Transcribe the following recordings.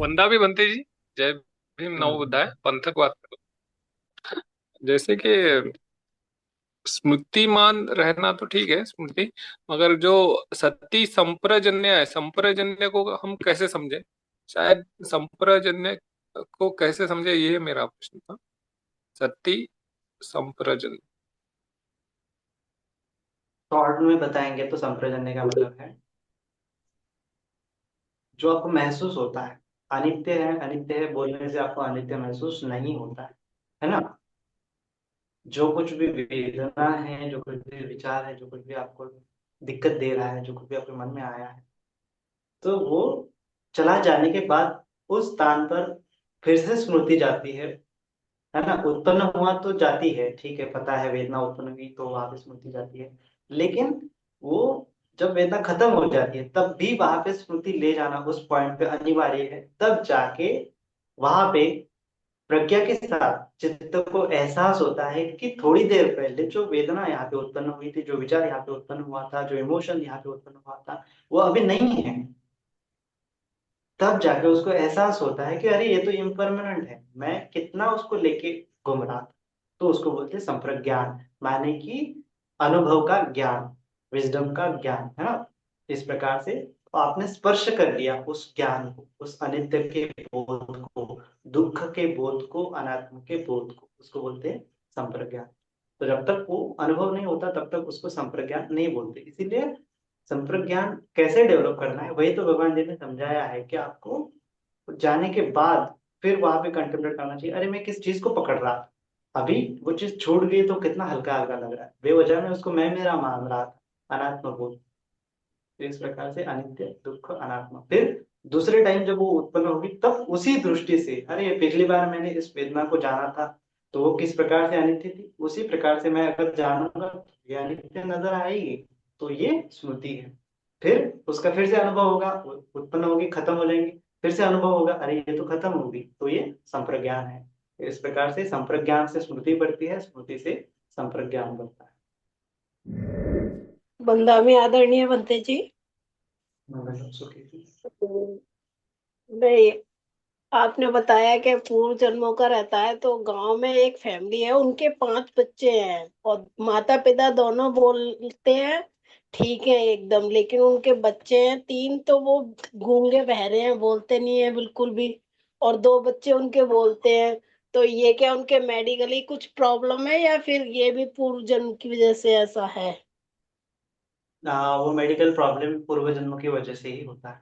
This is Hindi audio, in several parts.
बंदा भी बनते जी। जय भीम नमो हम्म। बुद्धाय पंथक बात करो। जैसे कि स्मृतिमान रहना तो ठीक है, स्मृति। मगर जो सती संप्रजन्य है, संप्रजन्य को हम कैसे समझे? शायद संप्रजन्य को कैसे समझे, ये मेरा प्रश्न था। सती संप्रजन्य। शॉर्ट में बताएंगे तो संप्रजन्य का मतलब है जो आपको महसूस होता है। अनित्य है बोलने से आपको अनित्य महसूस नहीं होता है ना। जो कुछ भी वेदना है, जो कुछ भी विचार है, जो कुछ भी आपको दिक्कत दे रहा है, जो कुछ भी आपके मन में आया है, तो वो चला जाने के बाद उस स्थान पर फिर से स्मृति जाती है ना। उत्पन्न हुआ तो जाती है, ठीक है, पता है वेदना उत्पन्न हुई तो वहां पे स्मृति जाती है। लेकिन वो जब वेदना खत्म हो जाती है तब भी वहां पे स्मृति ले जाना उस पॉइंट पे अनिवार्य है। तब जाके वहां पे प्रज्ञा के साथ चित्त को एहसास होता है कि थोड़ी देर पहले जो वेदना यहाँ पे उत्पन्न हुई थी, जो विचार यहाँ पे उत्पन्न हुआ था, जो इमोशन यहाँ पे उत्पन्न हुआ था, वो अभी नहीं है। तब जाके उसको एहसास होता है कि अरे ये तो इम्परमानेंट है, मैं कितना उसको लेके घूम रहा था। तो उसको बोलते हैं संप्रज्ञान, माने कि अनुभव का ज्ञान, विजडम का ज्ञान, है ना। इस प्रकार से आपने स्पर्श कर लिया उस ज्ञान को, उस अनित्य के बोध को, दुख के बोध को, अनात्म के बोध को, उसको बोलते हैं संप्रज्ञान। तो जब तक वो अनुभव नहीं होता तब तक उसको संप्रज्ञान नहीं बोलते। इसीलिए संप्रज्ञान कैसे डेवलप करना है वही तो भगवान जी ने समझाया है कि आपको जाने के बाद फिर वहां पे कंटेम्पलेट करना चाहिए। अरे मैं किस चीज को पकड़ रहा था, अभी वो चीज छूट गई तो कितना हल्का हल्का लग रहा है, बेवजह में उसको मैं मेरा मान रहा था, अनात्म बोध। तो इस प्रकार से अनित्य दुख अनात्मा फिर दूसरे टाइम जब वो उत्पन्न होगी तब उसी दृष्टि से, अरे पिछली बार मैंने इस वेदना को जाना था तो वो किस प्रकार से अनित्य थी, उसी प्रकार से मैं अगर जानूंगा तो ये अनित्य नजर आएगी। तो ये स्मृति है। फिर उसका फिर से अनुभव होगा, उत्पन्न होगी, खत्म हो जाएंगी, फिर से अनुभव होगा, अरे ये तो खत्म होगी, तो ये संप्रज्ञान है। इस प्रकार से संप्रज्ञान से स्मृति बढ़ती है, स्मृति से संप्रज्ञान बढ़ता है। बंदा में आदरणीय बनते जी। सुखी थी। नहीं, आपने बताया कि पूर्व जन्मों का रहता है, तो गांव में एक फैमिली है, उनके 5 बच्चे हैं और माता पिता दोनों बोलते हैं, ठीक है एकदम, लेकिन उनके बच्चे हैं 3, तो वो गूंगे बहरे हैं, बोलते नहीं है बिल्कुल भी। और 2 बच्चे उनके बोलते हैं। तो ये क्या उनके मेडिकली कुछ प्रॉब्लम है, या फिर ये भी पूर्व जन्म की वजह से ऐसा है? वो मेडिकल प्रॉब्लम पूर्व जन्म की वजह से ही होता है,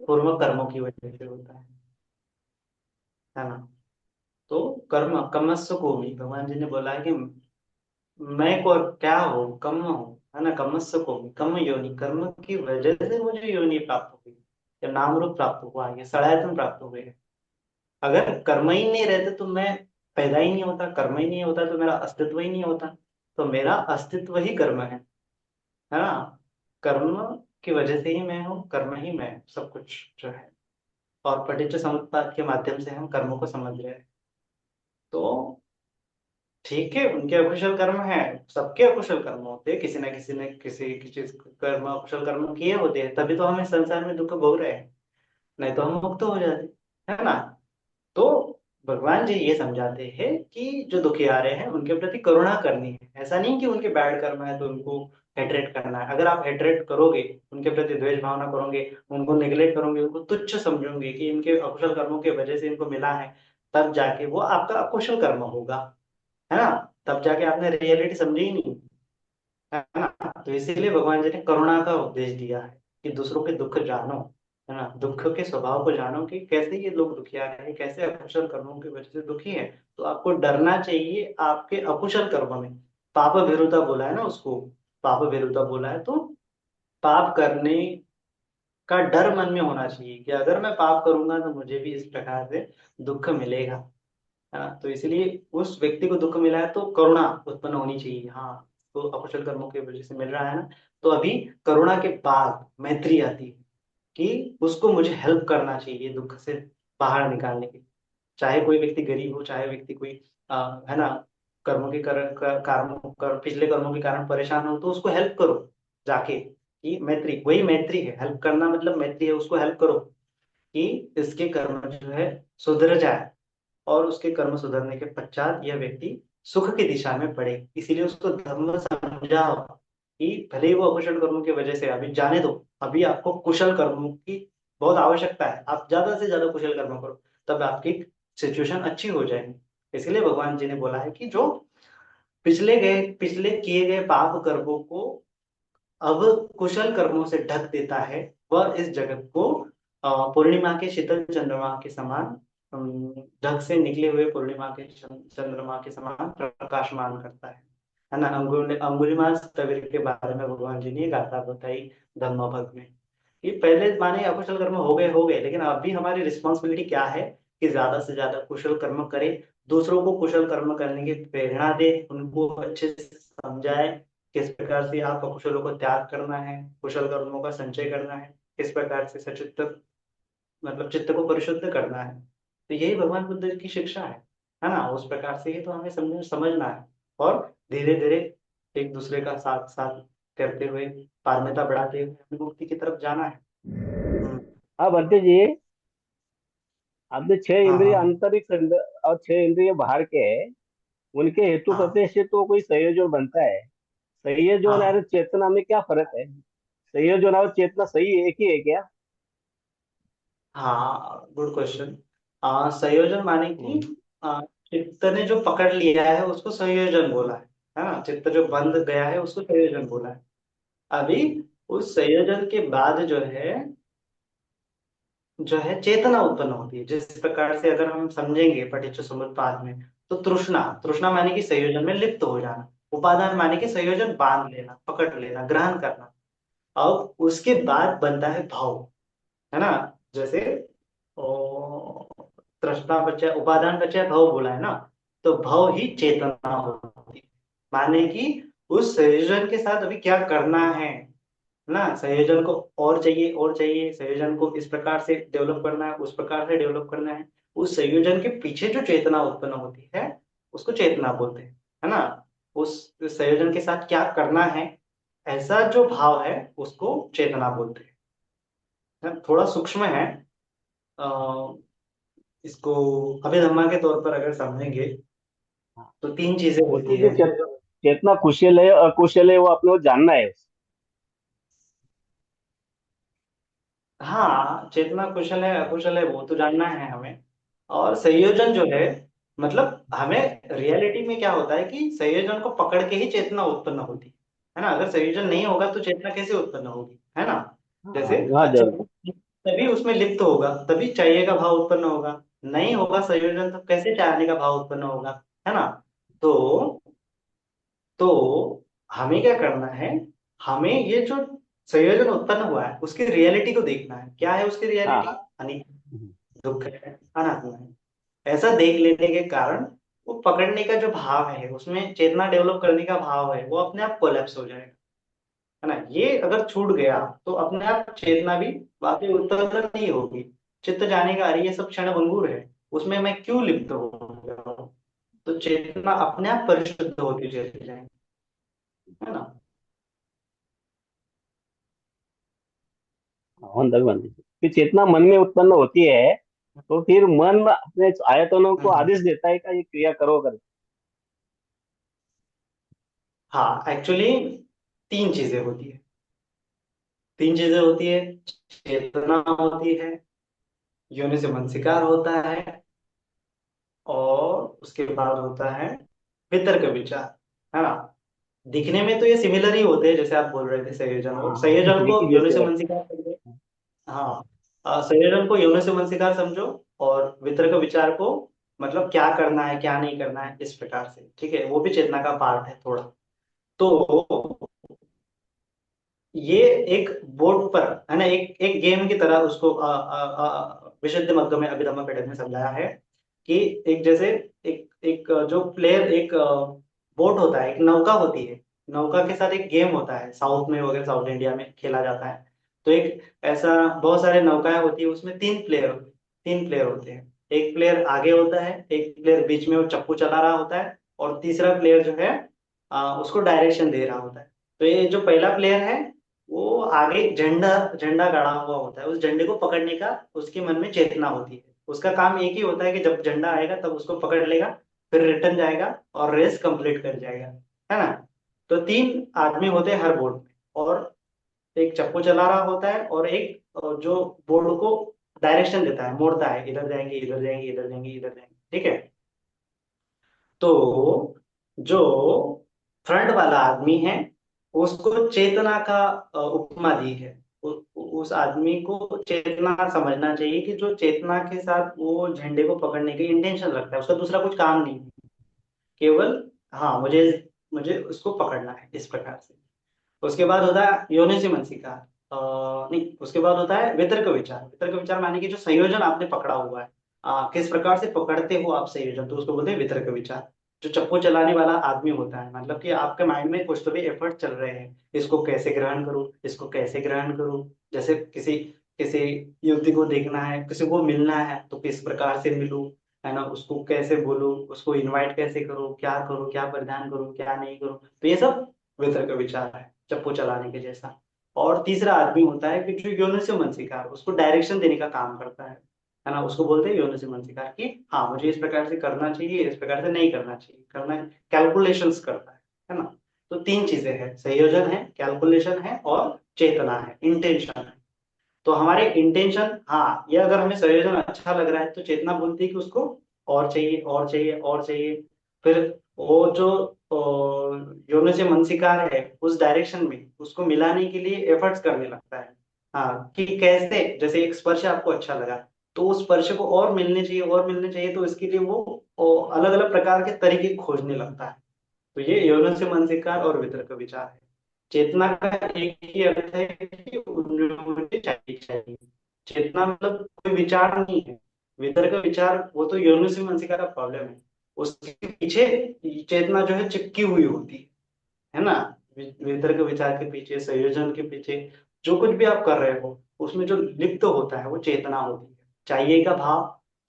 पूर्व कर्मों की वजह से होता है ना। तो कर्म कमस्व को भी भगवान जी ने बोला है कि मैं को क्या हो, कम हो, है ना। कमस्व को भी कम योनि, कर्म की वजह से मुझे योनि प्राप्त हो गई, या नाम रूप प्राप्त हुआ, ये सड़ायतन प्राप्त हो गए। अगर कर्म ही नहीं रहते तो मैं पैदा ही नहीं होता, कर्म ही नहीं होता तो मेरा अस्तित्व ही नहीं होता। तो मेरा अस्तित्व ही कर्म है ना। कर्म की वजह से ही मैं हूँ, कर्म ही मैं हूँ, सब कुछ जो है। और पठित समुत्पाद के माध्यम से हम कर्मों को समझ रहे हैं। तो ठीक है, उनके अकुशल कर्म है, सबके अकुशल कर्म होते हैं, किसी ना किसी ने किसी किसी कर्म अकुशल कर्म किए होते हैं, तभी तो हम इस संसार में दुख भोग रहे हैं, नहीं तो हम मुक्त हो जाते, है ना। तो भगवान जी ये समझाते हैं कि जो दुखियारे हैं उनके प्रति करुणा करनी है। ऐसा नहीं कि उनके बैड कर्म है तो उनको हेट्रेट करना है। अगर आप हेट्रेट करोगे, उनके प्रति द्वेष भावना करोगे, उनको निग्लेक्ट करोगे, उनको तुच्छ समझोगे कि इनके अकुशल कर्मों की वजह से इनको मिला है, तब जाके वो आपका अकुशल कर्म होगा, है ना। तब जाके आपने रियलिटी समझी ही नहीं, है ना। तो इसीलिए भगवान जी ने करुणा का उपदेश दिया है कि दूसरों के दुख जानो, है ना, दुख के स्वभाव को जानो कि कैसे ये लोग दुखिया है, कैसे अकुशल कर्मों की वजह से दुखी है। तो आपको डरना चाहिए आपके अकुशल कर्म में। पाप विरुद्ध बोला है ना उसको, पाप विरुद्ध बोला है, तो पाप करने का डर मन में होना चाहिए कि अगर मैं पाप करूंगा तो मुझे भी इस प्रकार से दुख मिलेगा, है ना। तो इसलिए उस व्यक्ति को दुख मिला है तो करुणा उत्पन्न होनी चाहिए। हाँ, तो अकुशल कर्मों की वजह से मिल रहा है ना, तो अभी करुणा के बाद मैत्री आती है कि उसको मुझे हेल्प करना चाहिए दुख से बाहर निकालने के लिए। चाहे कोई व्यक्ति गरीब हो, चाहे व्यक्ति कोई है ना, कर्मों के पिछले कर्मों के कारण परेशान हो, तो उसको हेल्प करो जाके। कि मैत्री, वही मैत्री है, हेल्प करना मतलब मैत्री है, उसको हेल्प करो कि इसके कर्म जो है सुधर जाए, और उसके कर्म सुधरने के पश्चात यह व्यक्ति सुख की दिशा में बढ़े। इसीलिए उसको धर्म समझा कि भले ही वो अकुशल कर्मों की वजह से, अभी जाने दो, अभी आपको कुशल कर्मों की बहुत आवश्यकता है, आप ज्यादा से ज्यादा कुशल कर्म करो, तब आपकी सिचुएशन अच्छी हो जाएगी। इसलिए भगवान जी ने बोला है कि जो पिछले किए गए पाप कर्मों को अब कुशल कर्मों से ढक देता है, वह इस जगत को पूर्णिमा के शीतल चंद्रमा के समान, ढक से निकले हुए पूर्णिमा के चंद्रमा के समान प्रकाशमान करता है ना। अंगुलिमाल स्तवीर के बारे में भगवान जी ने एक गाथा बताई धम्म भग में, कि पहले माने अकुशल कर्म हो गए, लेकिन अभी हमारी रिस्पॉन्सिबिलिटी क्या है कि ज्यादा से ज्यादा कुशल कर्म करें, दूसरों को कुशल कर्म करने की प्रेरणा दे, उनको अच्छे से समझाए किस प्रकार से आप अकुशलों को त्याग करना है, कुशल कर्मों का संचय करना है, किस प्रकार से सचित्त मतलब चित्त को परिशुद्ध करना है। तो यही भगवान बुद्ध की शिक्षा है ना। उस प्रकार से ही तो हमें समझना है, और धीरे धीरे एक दूसरे का साथ साथ करते हुए, पारमिता बढ़ाते हुए हमें मुक्ति की तरफ जाना है। हम्म, हाँ बंटी जी, आपने छह हाँ इंद्रिय हाँ आंतरिक और छह इंद्रिय बाहर के हैं, उनके हेतु हाँ प्रत्यय से तो कोई संयोजन बनता है। संयोजन और हाँ चेतना में क्या फर्क है? संयोजन और चेतना सही एक ही है क्या? हाँ, गुड क्वेश्चन। संयोजन माने कि हम्म। चित्त ने जो पकड़ लिया है उसको संयोजन बोला है ना। चित्त जो बंध गया है उसको संयोजन बोला है। अभी उस संयोजन के बाद जो है चेतना उत्पन्न होती है। जिस प्रकार से अगर हम समझेंगे पठित समुत्पाद में, तो तृष्णा तृष्णा माने कि संयोजन में लिप्त हो जाना, उपादान माने कि संयोजन बांध लेना, पकड़ लेना, ग्रहण करना। अब उसके बाद बनता है भाव, है ना। जैसे ओ, तृष्णा बचा, उपादान बचा, भव बोला है ना। तो भव ही चेतना होती है। माने कि उस संयोजन के साथ अभी क्या करना है ना। संयोजन को और चाहिए और चाहिए, संयोजन को इस प्रकार से डेवलप करना है, उस प्रकार से डेवलप करना है। उस संयोजन के पीछे जो चेतना उत्पन्न होती है उसको चेतना बोलते हैं, है ना। उस संयोजन के साथ क्या करना है, ऐसा जो भाव है उसको चेतना बोलते हैं। थोड़ा सूक्ष्म है। अ, इसको अभिधम्मा के तौर पर अगर समझेंगे तो तीन चीजें होती उसमें जो है। चेतना कुशल है अकुशल है वो अपने को जानना है। हाँ, चेतना कुशल है अकुशल है वो तो जानना है हमें। और संयोजन जो है, मतलब हमें रियलिटी में क्या होता है कि संयोजन को पकड़ के ही चेतना उत्पन्न होती है ना। अगर संयोजन नहीं होगा तो चेतना कैसे उत्पन्न होगी, है ना। हाँ जैसे हाँ अच्छा, जरूर। तभी उसमें लिप्त होगा, तभी चाहिए का भाव उत्पन्न होगा। नहीं होगा संयोजन तो कैसे चाहने का भाव उत्पन्न होगा, है ना। तो हमें क्या करना है, हमें ये जो संयोजन उत्पन्न हुआ है उसकी रियलिटी को देखना है। क्या है उसकी रियलिटी? हाँ। अनित्य, दुख है, अनात्मा है। ऐसा देख लेने के कारण वो पकड़ने का जो भाव है, उसमें चेतना डेवलप करने का भाव है, वो अपने आप कोलैप्स हो जाएगा, है ना। ये अगर छूट गया तो अपने आप चेतना भी वापस उत्पन्न नहीं होगी। चित्त जाने का, अरे ये सब क्षण भंगुर है, उसमें मैं क्यों लिप्त हो गया हूं? तो चेतना अपने आप परिशुद्ध होती चली जाएगी, है ना। हाँ दलवंत जी, फिर चेतना मन में उत्पन्न होती है तो फिर मन अपने आयतनों को हम्म। आदेश देता है कि ये क्रिया करो कर। हाँ, एक्चुअली तीन चीजें होती है। तीन चीजें होती है। चेतना होती है, योनि से मनसिकार होता है, और उसके बाद होता है वितर्क विचार, है ना। दिखने में तो ये सिमिलर ही होते हैं, जैसे आप बोल रहे थे संयोजन को, हाँ संयोजन एक को ही योनि जैसे से होते मनसिकार समझो। हाँ, संयोजन को योनि से मनसिकार समझो, और वितर्क विचार को मतलब क्या करना है क्या नहीं करना है, इस प्रकार से, ठीक है। वो भी चेतना का पार्ट है थोड़ा। तो ये एक बोर्ड पर, है ना, एक एक गेम की तरह उसको विशुद्ध मध्य में अभिधम्म पेडक ने समझाया है कि एक जैसे एक एक जो प्लेयर, एक बोट होता है, एक नौका होती है। नौका के साथ एक गेम होता है, साउथ में वगैरह, साउथ इंडिया में खेला जाता है। तो एक ऐसा बहुत सारे नौकाएं होती है, उसमें तीन प्लेयर होते हैं। एक प्लेयर आगे होता है, एक प्लेयर बीच में वो चप्पू चला रहा होता है, और तीसरा प्लेयर जो है उसको डायरेक्शन दे रहा होता है। तो ये जो पहला प्लेयर है वो आगे झंडा झंडा गाड़ा हुआ होता है, उस झंडे को पकड़ने का उसके मन में चेतना होती है। उसका काम एक ही होता है कि जब झंडा आएगा तब उसको पकड़ लेगा, फिर रिटर्न जाएगा और रेस कंप्लीट कर जाएगा, है ना। तो 3 आदमी होते हैं हर बोर्ड में, और एक चप्पू चला रहा होता है, और एक जो बोर्ड को डायरेक्शन देता है, मोड़ता है, इधर जाएंगे इधर जाएंगे इधर जाएंगे इधर जाएंगे, ठीक है। तो जो फ्रंट वाला आदमी है उसको चेतना का उपमा दी है। उस आदमी को चेतना समझना चाहिए कि जो चेतना के साथ वो झंडे को पकड़ने की इंटेंशन रखता है, उसका दूसरा कुछ काम नहीं है, केवल हाँ मुझे मुझे उसको पकड़ना है, इस प्रकार से। उसके बाद होता है योनिसी मनसिकार, नहीं, उसके बाद होता है वितर्क विचार। वितर्क विचार माने कि जो संयोजन आपने पकड़ा हुआ है, किस प्रकार से पकड़ते हो आप संयोजन, तो उसको बोलते हैं वितर्क विचार। जो चप्पू चलाने वाला आदमी होता है, मतलब कि आपके माइंड में कुछ तो भी एफर्ट चल रहे हैं, इसको कैसे ग्रहण करूं, इसको कैसे ग्रहण करूं। जैसे किसी किसी युवती को देखना है, किसी को मिलना है, तो किस प्रकार से मिलूं, है ना, उसको कैसे बोलूं, उसको इनवाइट कैसे करूं, क्या परिधान करूं, क्या नहीं करूं। तो ये सब वितर्क विचार है, चप्पू चलाने के जैसा। और तीसरा आदमी होता है कि जो योनिसो मनसिकार, उसको डायरेक्शन देने का काम करता है ना, उसको बोलते हैं योनिसो मनसिकार कि हाँ मुझे इस प्रकार से करना चाहिए, इस प्रकार से नहीं करना चाहिए, करना, कैलकुलेशंस करता है ना। तो 3 चीजें हैं, संयोजन है, कैलकुलेशन है, और चेतना है, इंटेंशन है। तो हमारे इंटेंशन, हाँ, ये अगर हमें संयोजन अच्छा लग रहा है तो चेतना बोलती है कि उसको और चाहिए और चाहिए और चाहिए। फिर वो जो योनि से मनसिकार है उस डायरेक्शन में उसको मिलाने के लिए एफर्ट्स करने लगता है। हाँ, कि कैसे, जैसे एक स्पर्श आपको अच्छा लगा, तो उस स्पर्श को और मिलने चाहिए और मिलने चाहिए, तो इसके लिए वो अलग अलग प्रकार के तरीके खोजने लगता है। तो ये यौन से मानसिकार और वितर्क विचार है। चेतना का एक ही अर्थ है कि मुझे चाहिए। चेतना मतलब कोई विचार नहीं है। वितर्क विचार वो तो यौन से मानसिकार का प्रॉब्लम है, उसके पीछे चेतना जो है चिपकी हुई होती है ना। वितर्क विचार के पीछे, संयोजन के पीछे जो कुछ भी आप कर रहे हो, उसमें जो लिप्त होता है वो चेतना होती है। चाहिए का भाव,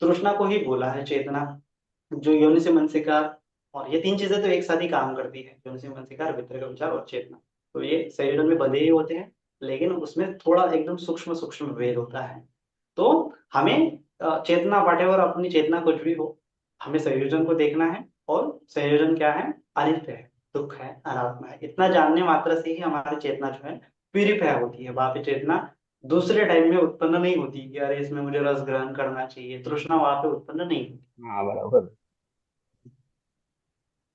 तृष्णा को ही बोला है चेतना। जो योनि से मनसिकार, और ये 3 चीजें तो एक साथ ही काम करती है, योनि से मनसिकार, वितर्क विचार और चेतना। तो ये संयोजन में बंधे ही होते हैं, लेकिन उसमें थोड़ा एकदम सूक्ष्म सूक्ष्म भेद होता है। तो हमें चेतना वटेवर, अपनी चेतना कुछ भी हो, हमें संयोजन को देखना है। और संयोजन क्या है, अनित्य है, दुख है, अनात्मा है, इतना जानने मात्र से ही हमारी चेतना जो है प्यूरिफाई होती है। वहां पे चेतना दूसरे टाइम में उत्पन्न नहीं होती कि अरे इसमें मुझे रस ग्रहण करना चाहिए, तृष्णा वहां पे उत्पन्न नहीं होती। हाँ बराबर।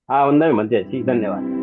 हाँ वंदना, मी म्हणते, ठीक, धन्यवाद.